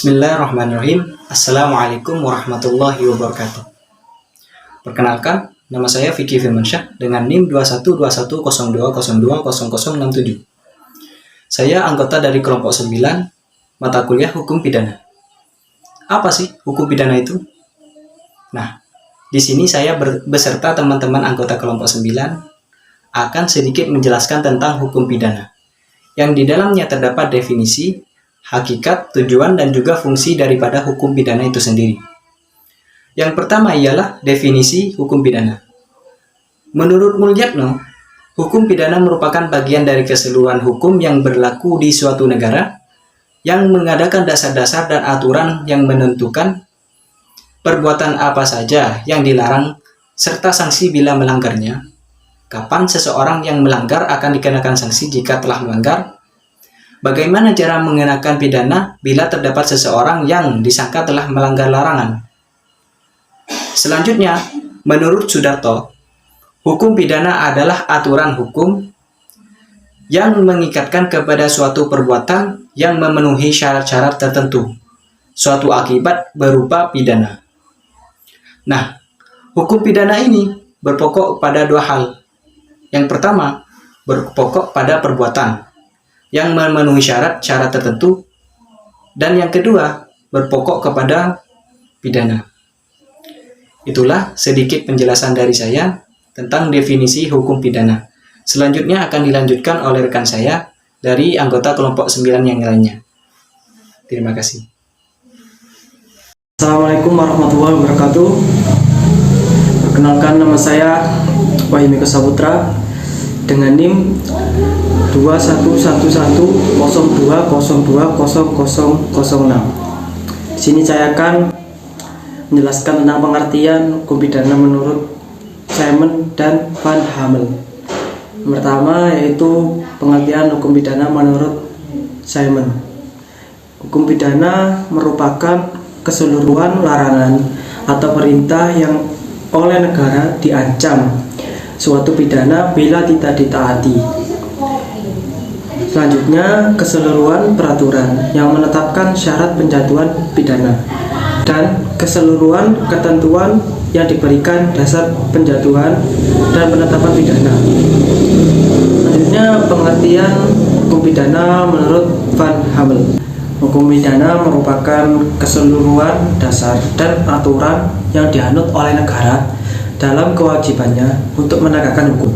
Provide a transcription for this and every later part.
Bismillahirrahmanirrahim. Assalamualaikum warahmatullahi wabarakatuh. Perkenalkan, nama saya Vicky Firmansyah dengan NIM 212102020067. Saya anggota dari kelompok 9, mata kuliah Hukum Pidana. Apa sih hukum pidana itu? Nah, di sini saya beserta teman-teman anggota kelompok 9 akan sedikit menjelaskan tentang hukum pidana, yang di dalamnya terdapat definisi, hakikat, tujuan, dan juga fungsi daripada hukum pidana itu sendiri. Yang pertama ialah definisi hukum pidana. Menurut Mulyatno, hukum pidana merupakan bagian dari keseluruhan hukum yang berlaku di suatu negara yang mengadakan dasar-dasar dan aturan yang menentukan perbuatan apa saja yang dilarang serta sanksi bila melanggarnya, kapan seseorang yang melanggar akan dikenakan sanksi jika telah melanggar, bagaimana cara mengenakan pidana bila terdapat seseorang yang disangka telah melanggar larangan. Selanjutnya, menurut Sudarto, hukum pidana adalah aturan hukum yang mengikatkan kepada suatu perbuatan yang memenuhi syarat-syarat tertentu, suatu akibat berupa pidana. Nah, hukum pidana ini berpokok pada dua hal. Yang pertama, berpokok pada perbuatan yang memenuhi syarat-syarat tertentu, dan yang kedua berpokok kepada pidana. Itulah sedikit penjelasan dari saya tentang definisi hukum pidana. Selanjutnya akan dilanjutkan oleh rekan saya dari anggota kelompok 9 yang lainnya. Terima kasih. Assalamualaikum warahmatullahi wabarakatuh. Perkenalkan, nama saya Wahyu Miko Saputra dengan NIM 211102020006. Di sini saya akan menjelaskan tentang pengertian hukum pidana menurut Simon dan Van Hamel. Yang pertama yaitu pengertian hukum pidana menurut Simon. Hukum pidana merupakan keseluruhan larangan atau perintah yang oleh negara diancam suatu pidana bila tidak ditaati. Selanjutnya, keseluruhan peraturan yang menetapkan syarat penjatuhan pidana dan keseluruhan ketentuan yang diberikan dasar penjatuhan dan penetapan pidana. Selanjutnya, pengertian hukum pidana menurut Van Hamel. Hukum pidana merupakan keseluruhan dasar dan aturan yang dianut oleh negara dalam kewajibannya untuk menegakkan hukum,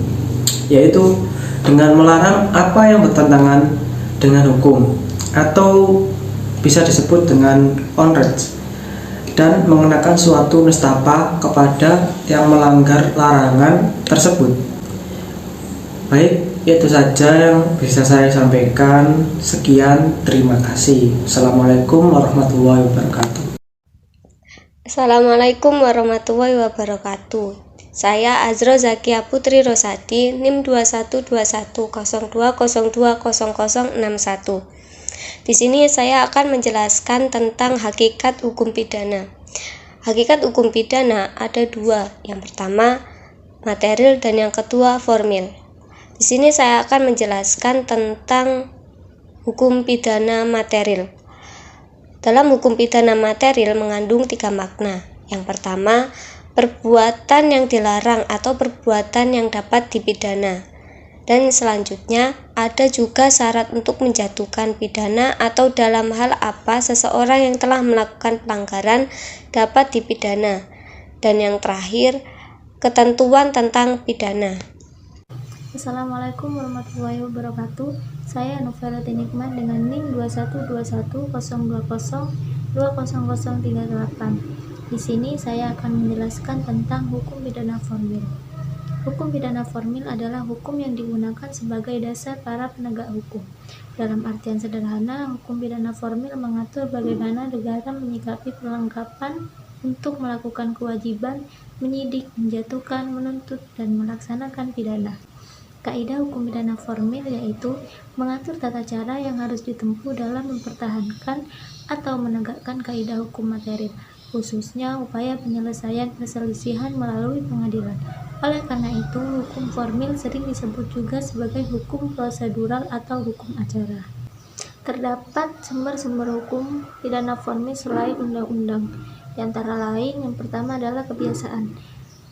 yaitu dengan melarang apa yang bertentangan dengan hukum atau bisa disebut dengan outrage, dan mengenakan suatu nestapa kepada yang melanggar larangan tersebut. Baik, itu saja yang bisa saya sampaikan. Sekian, terima kasih. Assalamualaikum warahmatullahi wabarakatuh. Assalamualaikum warahmatullahi wabarakatuh. Saya Azro Zakia Putri Rosadi, NIM 212102020061. Di sini saya akan menjelaskan tentang hakikat hukum pidana. Hakikat hukum pidana ada dua. Yang pertama, material, dan yang kedua, formil. Di sini saya akan menjelaskan tentang hukum pidana material. Dalam hukum pidana material mengandung tiga makna. Yang pertama, perbuatan yang dilarang atau perbuatan yang dapat dipidana. Dan selanjutnya, ada juga syarat untuk menjatuhkan pidana atau dalam hal apa seseorang yang telah melakukan pelanggaran dapat dipidana. Dan yang terakhir, ketentuan tentang pidana. Assalamualaikum warahmatullahi wabarakatuh. Saya Novela Tinikman dengan NIM 212102020038. Di sini saya akan menjelaskan tentang hukum pidana formil. Hukum pidana formil adalah hukum yang digunakan sebagai dasar para penegak hukum. Dalam artian sederhana, hukum pidana formil mengatur bagaimana negara menyikapi perlengkapan untuk melakukan kewajiban menyidik, menjatuhkan, menuntut, dan melaksanakan pidana. Kaidah hukum pidana formil yaitu mengatur tata cara yang harus ditempuh dalam mempertahankan atau menegakkan kaidah hukum material, khususnya upaya penyelesaian perselisihan melalui pengadilan. Oleh karena itu, hukum formil sering disebut juga sebagai hukum prosedural atau hukum acara. Terdapat sumber-sumber hukum pidana formil selain undang-undang. Di antara lain, yang pertama adalah kebiasaan,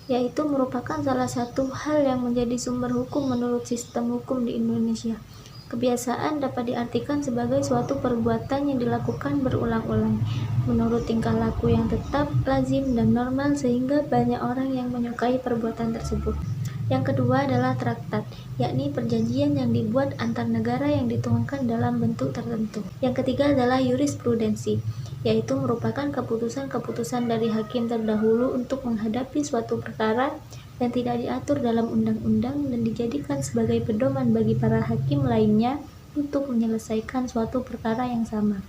yaitu merupakan salah satu hal yang menjadi sumber hukum menurut sistem hukum di Indonesia. Kebiasaan dapat diartikan sebagai suatu perbuatan yang dilakukan berulang-ulang, menurut tingkah laku yang tetap, lazim, dan normal sehingga banyak orang yang menyukai perbuatan tersebut. Yang kedua adalah traktat, yakni perjanjian yang dibuat antar negara yang dituangkan dalam bentuk tertentu. Yang ketiga adalah jurisprudensi, yaitu merupakan keputusan-keputusan dari hakim terdahulu untuk menghadapi suatu perkara dan tidak diatur dalam undang-undang dan dijadikan sebagai pedoman bagi para hakim lainnya untuk menyelesaikan suatu perkara yang sama.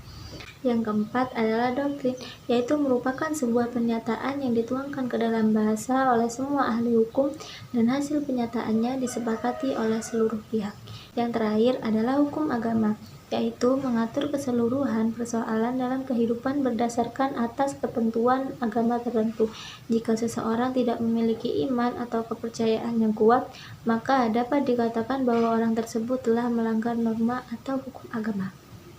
Yang keempat adalah doktrin, yaitu merupakan sebuah pernyataan yang dituangkan ke dalam bahasa oleh semua ahli hukum dan hasil penyataannya disepakati oleh seluruh pihak. Yang terakhir adalah hukum agama, yaitu mengatur keseluruhan persoalan dalam kehidupan berdasarkan atas ketentuan agama tertentu. Jika seseorang tidak memiliki iman atau kepercayaan yang kuat, maka dapat dikatakan bahwa orang tersebut telah melanggar norma atau hukum agama.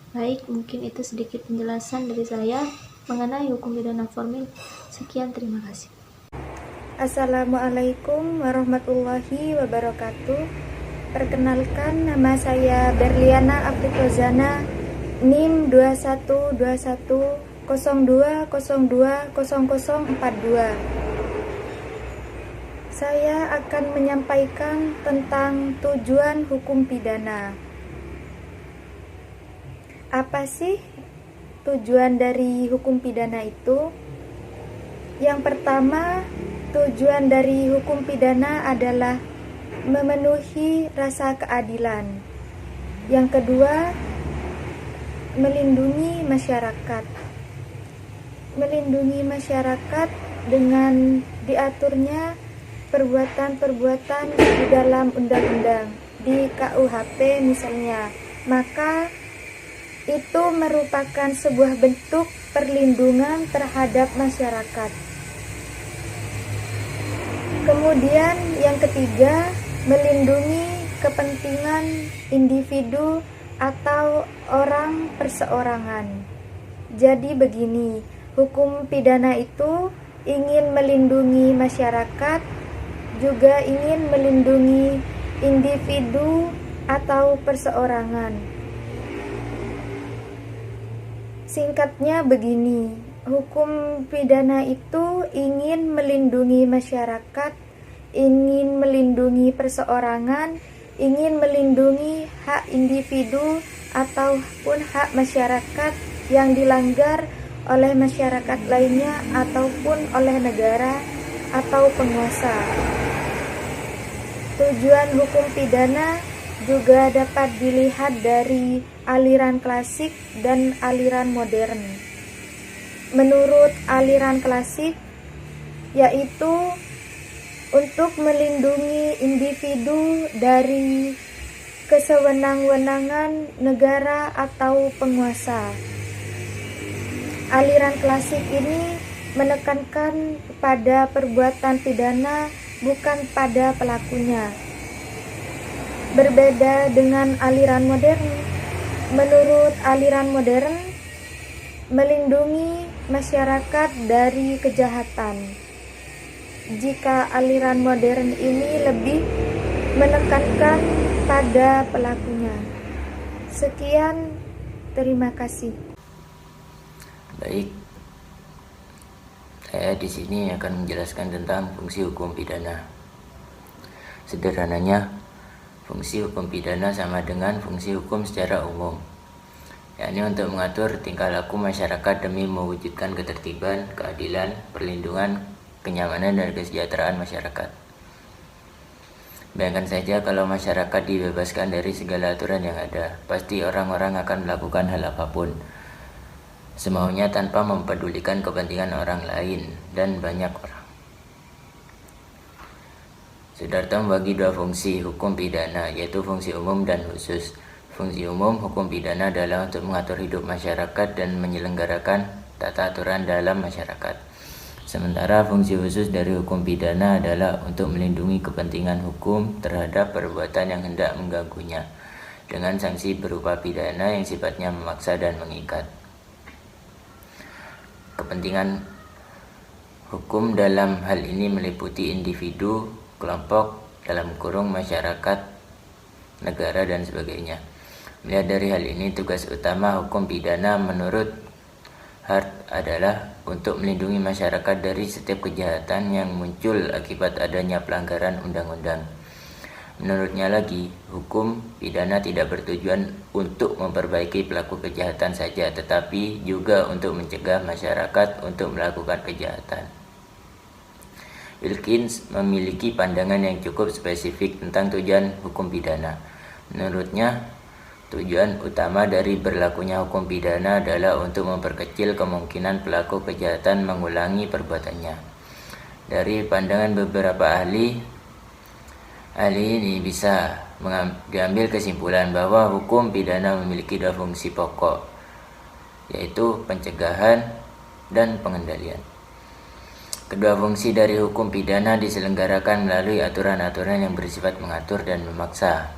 Baik, mungkin itu sedikit penjelasan dari saya mengenai hukum pidana formil. Sekian, terima kasih. Assalamualaikum warahmatullahi wabarakatuh. Perkenalkan, nama saya Berliana Afrikozana, NIM 212102020042. Saya akan menyampaikan tentang tujuan hukum pidana. Apa sih tujuan dari hukum pidana itu? Yang pertama, tujuan dari hukum pidana adalah memenuhi rasa keadilan. Yang kedua, melindungi masyarakat. Melindungi masyarakat dengan diaturnya perbuatan-perbuatan di dalam undang-undang, di KUHP misalnya. Maka itu merupakan sebuah bentuk perlindungan terhadap masyarakat. Kemudian yang ketiga, melindungi kepentingan individu atau orang perseorangan. Jadi begini, hukum pidana itu ingin melindungi masyarakat, juga ingin melindungi individu atau perseorangan. Singkatnya begini, hukum pidana itu ingin melindungi masyarakat, ingin melindungi perseorangan, ingin melindungi hak individu ataupun hak masyarakat yang dilanggar oleh masyarakat lainnya ataupun oleh negara atau penguasa. Tujuan hukum pidana juga dapat dilihat dari aliran klasik dan aliran modern. Menurut aliran klasik, yaitu untuk melindungi individu dari kesewenang-wenangan negara atau penguasa. Aliran klasik ini menekankan pada perbuatan pidana, bukan pada pelakunya. Berbeda dengan aliran modern, menurut aliran modern, melindungi masyarakat dari kejahatan. Jika aliran modern ini lebih menekankan pada pelakunya. Sekian, terima kasih. Baik, saya di sini akan menjelaskan tentang fungsi hukum pidana. Sederhananya, fungsi hukum pidana sama dengan fungsi hukum secara umum, yakni untuk mengatur tingkah laku masyarakat demi mewujudkan ketertiban, keadilan, perlindungan, kenyamanan, dan kesejahteraan masyarakat. Bayangkan saja kalau masyarakat dibebaskan dari segala aturan yang ada, pasti orang-orang akan melakukan hal apapun semaunya tanpa mempedulikan kepentingan orang lain dan banyak orang. Siddhartha membagi dua fungsi hukum pidana, yaitu fungsi umum dan khusus. Fungsi umum hukum pidana adalah untuk mengatur hidup masyarakat dan menyelenggarakan tata aturan dalam masyarakat. Sementara fungsi khusus dari hukum pidana adalah untuk melindungi kepentingan hukum terhadap perbuatan yang hendak mengganggunya. dengan sanksi berupa pidana yang sifatnya memaksa dan mengikat. Kepentingan hukum dalam hal ini meliputi individu, kelompok, dalam kurung masyarakat, negara, dan sebagainya. Melihat dari hal ini, tugas utama hukum pidana menurut Hart adalah untuk melindungi masyarakat dari setiap kejahatan yang muncul akibat adanya pelanggaran undang-undang. Menurutnya lagi, hukum pidana tidak bertujuan untuk memperbaiki pelaku kejahatan saja, tetapi juga untuk mencegah masyarakat untuk melakukan kejahatan. Wilkins memiliki pandangan yang cukup spesifik tentang tujuan hukum pidana. Menurutnya, tujuan utama dari berlakunya hukum pidana adalah untuk memperkecil kemungkinan pelaku kejahatan mengulangi perbuatannya. Dari pandangan beberapa ahli ini bisa diambil kesimpulan bahwa hukum pidana memiliki dua fungsi pokok, yaitu pencegahan dan pengendalian. Kedua fungsi dari hukum pidana diselenggarakan melalui aturan-aturan yang bersifat mengatur dan memaksa.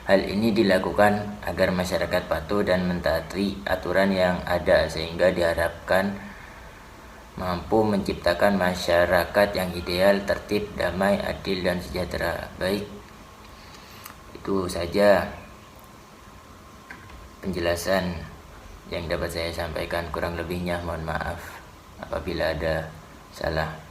Hal ini dilakukan agar masyarakat patuh dan mentaati aturan yang ada, sehingga diharapkan mampu menciptakan masyarakat yang ideal, tertib, damai, adil, dan sejahtera. Baik, itu saja penjelasan yang dapat saya sampaikan. Kurang lebihnya mohon maaf apabila ada salah.